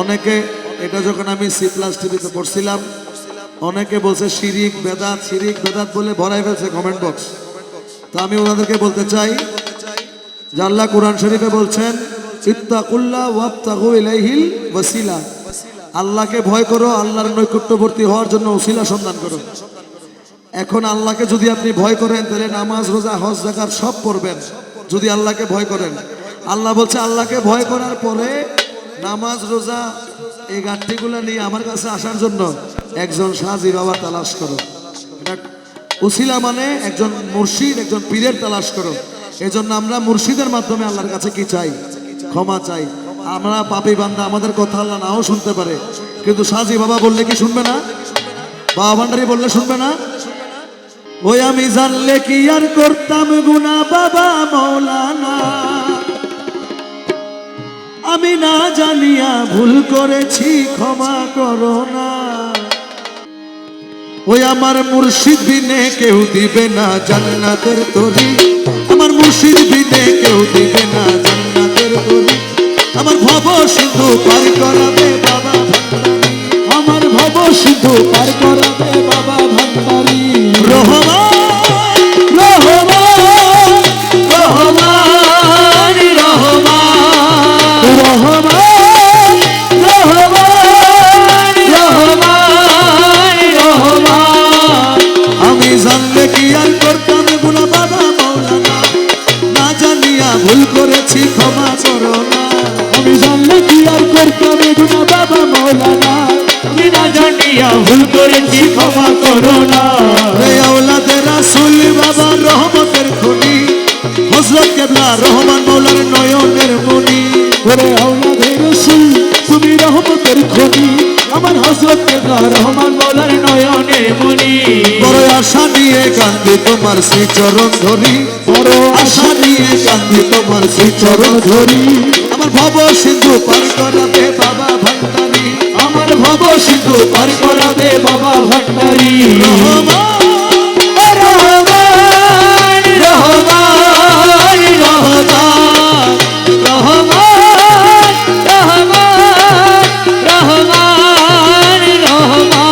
অনেকে এটা যখন আমি C+ টিভিতে পড়ছিলাম, অনেকে বলছে শিরিক বেদাত বলে ভরাই ফেলছে কমেন্ট বক্স। তো আমি ওনাদেরকে বলতে চাই যে আল্লাহ কোরআন শরীফে বলছেন ইত্তাকুল্লাহ ওয়াবতাগু ইলাইহিল ওয়াসিলা, আল্লাহকে ভয় করো, আল্লাহর নৈকট্যবর্তী হওয়ার জন্য ওসিলা সন্ধান করো। এখন আল্লাহকে যদি আপনি ভয় করেন তাহলে নামাজ রোজা হজ যাকাত সব করবেন যদি আল্লাহকে ভয় করেন। আল্লাহ বলছে আল্লাহকে ভয় করার পরে নামাজ রোজা এই গাঠটিগুলো নিয়ে আমার কাছে আসার জন্য একজন সাজি বাবা তালাশ করো। উসিলা মানে একজন মুর্শিদ, একজন পীরের তালাশ করো। এজন্য আমরা মুর্শিদের মাধ্যমে আল্লাহর কাছে কি চাই? ক্ষমা চাই। আমরা পাপী বান্দা, আমাদের কথা আল্লাহ নাও শুনতে পারে, কিন্তু সাজি বাবা বললে কি শুনবে না? বাবা ভান্ডারি বললে শুনবে না? ওই আমি জানলে কি আর করতাম গুনাহ বাবা মৌলানা, আমি না জানিয়া ভুল করেছি ক্ষমা করো না। ওই আমার মুর্শিদ বিনে কেউ দিবে না জান্নাতের তরি, আমার মুর্শিদ বিনে কেউ দিবে না জান্নাতের তরি। আমার ভব সিন্ধু পার করাবে বাবা ভান্ডারি, আমার ভব সিন্ধু পার করাবে বাবা ভান্ডারি। রহমান ভুল করেছি ক্ষমা করো না, আমি জানলে কি আর করতাম গুনাহ বাবা মৌলানা, আমি না জানিয়া ভুল করেছি ক্ষমা করো না। রে আওলাদে রাসূল বাবা রহমতের খনি, হযরত কেবলা রহমান মৌলার নয়নের মনি। রে আওলাদে রাসূল তুমি রহমতের খনি, আমার হযরত কেবলা রহমান মৌলার নয়নের মনি। বড় আশা নিয়ে কান্দি তোমার শ্রীচরণ ধরি, বড় আশা নিয়ে কান্দি তোমার শ্রীচরণ ধরি। আমার ভব সিন্ধু পার করাবে বাবা ভান্ডারি, আমার ভব সিন্ধু পার করাবে বাবা ভান্ডারি। রহমান রহমান রহমান রহমান রহমান রহমান রহমান রহমান।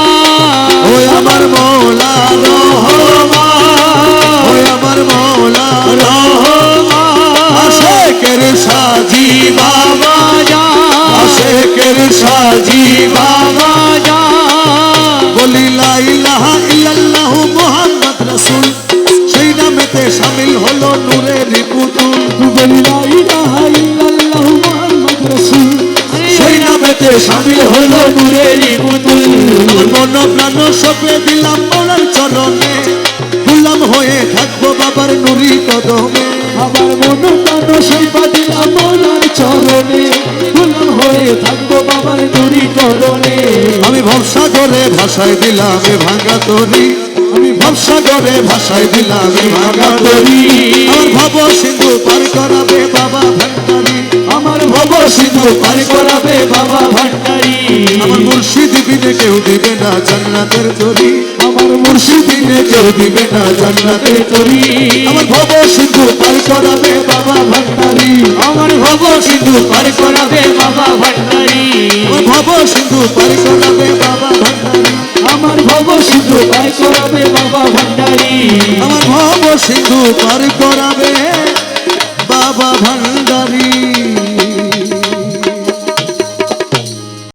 ওই আমার মৌলা রহমান, ওই আমার মৌলা রহমান। আশেকের সাজি বাবা জান, আশেকের সাজি বাবা জান। বলি লা ইলাহা ইল্লাল্লাহ মুহাম্মদ রাসূল, সেই নামেতে শামিল হলো নূরের পুতুল। বলি লা ইলাহা ইল্লাল্লাহ মুহাম্মদ রাসূল, সেই নামেতে শামিল হলো নূরের পুতুল। মন প্রাণ সঁপে দিলাম মৌলার চরণে, গোলাম হয়ে থাকবো বাবার নুরি কদমে। আমার মন প্রাণ সঁপে দিলাম মৌলার চরণে, গোলাম হয়ে থাকবো বাবার নুরি কদমে। আমি ভবসাগরে ভাষায় দিলাম ভাঙা তরি, আমি ভবসাগরে ভাষায় দিলাম ভাঙা তরি। আমার ভব সিন্ধু পার করাবে বাবা ভান্ডারি, আমার ভব সিন্ধু পার করাবে বাবা ভান্ডারি। আমার মুর্শিদ বিনে কেউ দিবে না জান্নাতের তরি, আমার মুর্শিদ বিনে কেউ দিবে না জান্নাতের তরি। আমার ভব সিন্ধু পার করাবে বাবা ভান্ডারি, আমার ভব সিন্ধু পার করাবে বাবা ভান্ডারি। আমার ভব সিন্ধু পার করাবে বাবা ভান্ডারি, আমার ভব সিন্ধু পার করাবে বাবা ভান্ডারি। আমার ভব সিন্ধু পার করাবে বাবা ভান্ডারি।